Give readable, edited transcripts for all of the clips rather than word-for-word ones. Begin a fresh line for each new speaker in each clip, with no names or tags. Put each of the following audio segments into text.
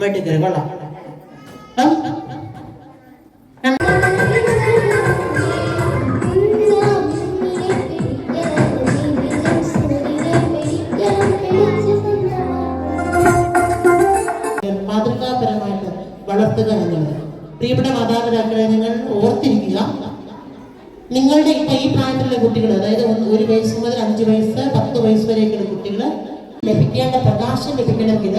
വെട്ടിക്കറി കൊള്ളാം. മാതൃകാപരമായിട്ട് വളർത്തുക എന്നുള്ളത്. പ്രിയപ്പെട്ട മാതാപിതാക്കളെ, നിങ്ങൾ ഓർത്തിരിക്കുക, നിങ്ങളുടെ ഇപ്പൊ ഈ പ്രായത്തിലുള്ള കുട്ടികൾ, അതായത് 1 വയസ്സ് മുതൽ 5 വയസ്സ് 10 വയസ്സ് വരെയൊക്കെയുള്ള കുട്ടികൾ ലഭിക്കേണ്ട പ്രകാശം ലഭിക്കണമെങ്കിൽ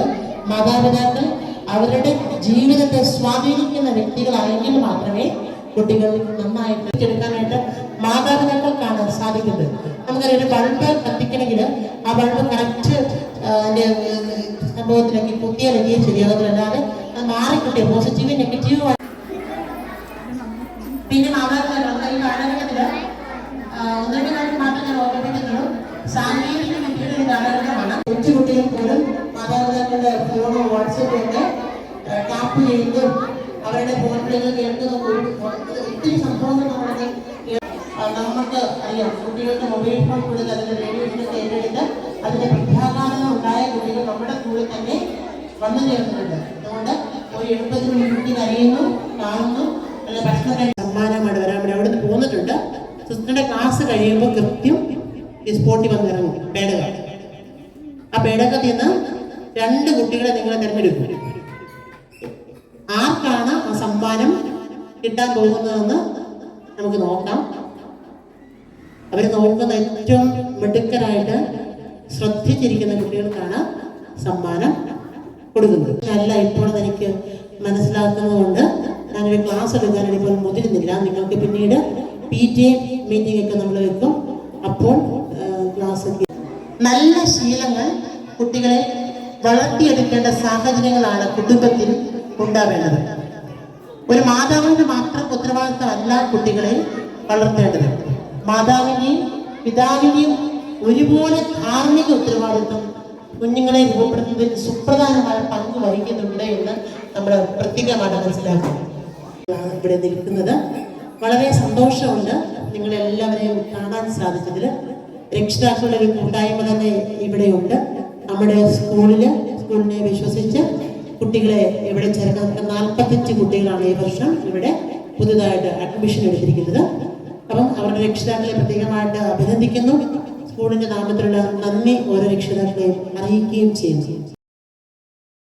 മാതാപിതാക്കൾ അവരുടെ ജീവിതത്തെ സ്വാധീനിക്കുന്ന വ്യക്തികളായെങ്കിൽ മാത്രമേ കുട്ടികൾ നന്നായിട്ട് എടുക്കാനായിട്ട് മാതാപിതാക്കൾക്കാണ് സാധിക്കുന്നത്. നമുക്കറിയാം, ഒരു ബൾബ് കത്തിക്കണമെങ്കിൽ ആ ബൾബ് കറക്റ്റ് സംഭവത്തിലേക്ക് കുത്തിയാലൊക്കെ ശരിയാകുന്നതല്ലാതെ അത് മാറിക്കിട്ടിയ പോസിറ്റീവ് നെഗറ്റീവ്. പിന്നെ മാതാപിതാക്കൾ ഈ കാലഘട്ടത്തില് ഒന്നിന്റെ കാര്യം മാത്രം ഞാൻ ഓർമ്മിപ്പിക്കുന്നത്, സാങ്കേതിക വിദ്യയുടെ ഒരു കാലഘട്ടമാണ്. കൊച്ചുകുട്ടികൾ പോലും മാതാപിതാക്കളുടെ ഫോണോ വാട്സപ്പോ ഒക്കെ ടാപ്പ് ചെയ്യുന്നതും അവരുടെ ഫോണിലേക്ക് കേൾക്കുന്നതും ഒത്തിരി സംഭവങ്ങൾ നമുക്ക് അറിയാം. കുട്ടികളുടെ മൊബൈൽ ഫോൺ കൂടുതൽ അതിന്റെ റേഡിയോഷനൊക്കെ ഏറ്റെടുത്ത് അതിന്റെ പ്രത്യാഘാതങ്ങൾ ഉണ്ടായ കുട്ടികൾ നമ്മുടെ സ്കൂളിൽ തന്നെ വന്നു ചേർന്നിട്ടുണ്ട്. അതുകൊണ്ട് ഒരു 70 മിനിറ്റ് കുട്ടി കരയുന്നു, കാണുന്നു, അല്ല ഭക്ഷണം കഴിച്ച് സമ്മാനമായിട്ട് വരാൻ വേണ്ടി അവിടെ നിന്ന് പോന്നിട്ടുണ്ട്. സിസ്റ്ററുടെ ക്ലാസ് കഴിയുമ്പോൾ കൃത്യം ഈ സ്പോട്ടിൽ വന്നിറങ്ങും പേടക. ആ പേടകത്തിൽ നിന്ന് 2 കുട്ടികളെ നിങ്ങൾ തിരഞ്ഞെടുക്കും. ആർക്കാണ് ആ സമ്മാനം കിട്ടാൻ പോകുന്നതെന്ന് നമുക്ക് നോക്കാം. അവർ നോക്കുന്ന ഏറ്റവും മിടുക്കരായിട്ട് ശ്രദ്ധിച്ചിരിക്കുന്ന കുട്ടികൾക്കാണ് സമ്മാനം കൊടുക്കുന്നത്. അല്ല, ഇപ്പോൾ എനിക്ക് മനസ്സിലാക്കുന്നത് കൊണ്ട് ഞാനൊരു ക്ലാസ് എടുക്കാനായിട്ട് ഇപ്പോൾ മുതിരുന്നില്ല. നിങ്ങൾക്ക് പിന്നീട് PTA മീറ്റിംഗ് ഒക്കെ നമ്മൾ വെക്കും. അപ്പോൾ ക്ലാസ്. നല്ല ശീലങ്ങൾ കുട്ടികളെ വളർത്തിയെടുക്കേണ്ട സാഹചര്യങ്ങളാണ് കുടുംബത്തിൽ ഉണ്ടാവേണ്ടത്. ഒരു മാതാവിന്റെ മാത്രം ഉത്തരവാദിത്തമല്ല കുട്ടികളെ വളർത്തേണ്ടത്. മാതാവിന്റെയും പിതാവിന്റെയും ഒരുപോലെ ധാർമ്മിക ഉത്തരവാദിത്വം കുഞ്ഞുങ്ങളെ രൂപപ്പെടുത്തുന്നതിൽ സുപ്രധാനമായ പങ്ക് വഹിക്കുന്നുണ്ട് എന്ന് നമ്മൾ പ്രത്യേകമായിട്ട് മനസ്സിലാക്കണം. ഇവിടെ നിൽക്കുന്നത് വളരെ സന്തോഷമുണ്ട്. നിങ്ങളെല്ലാവരെയും കാണാൻ സാധിച്ചതിൽ. രക്ഷിതാക്കളുടെ ഒരു കൂട്ടായ്മ തന്നെ ഇവിടെയുണ്ട്. നമ്മുടെ സ്കൂളിനെ വിശ്വസിച്ച് കുട്ടികളെ ഇവിടെ ചേർക്കാൻ 45 കുട്ടികളാണ് ഈ വർഷം ഇവിടെ പുതുതായിട്ട് അഡ്മിഷൻ എടുത്തിരിക്കുന്നത്. അപ്പം അവരുടെ രക്ഷിതാക്കളെ പ്രത്യേകമായിട്ട് അഭിനന്ദിക്കുന്നു. സ്കൂളിന്റെ നാമത്തിലുള്ള നന്ദി ഓരോ രക്ഷിതാക്കളെയും അറിയിക്കുകയും ചെയ്യുന്നു.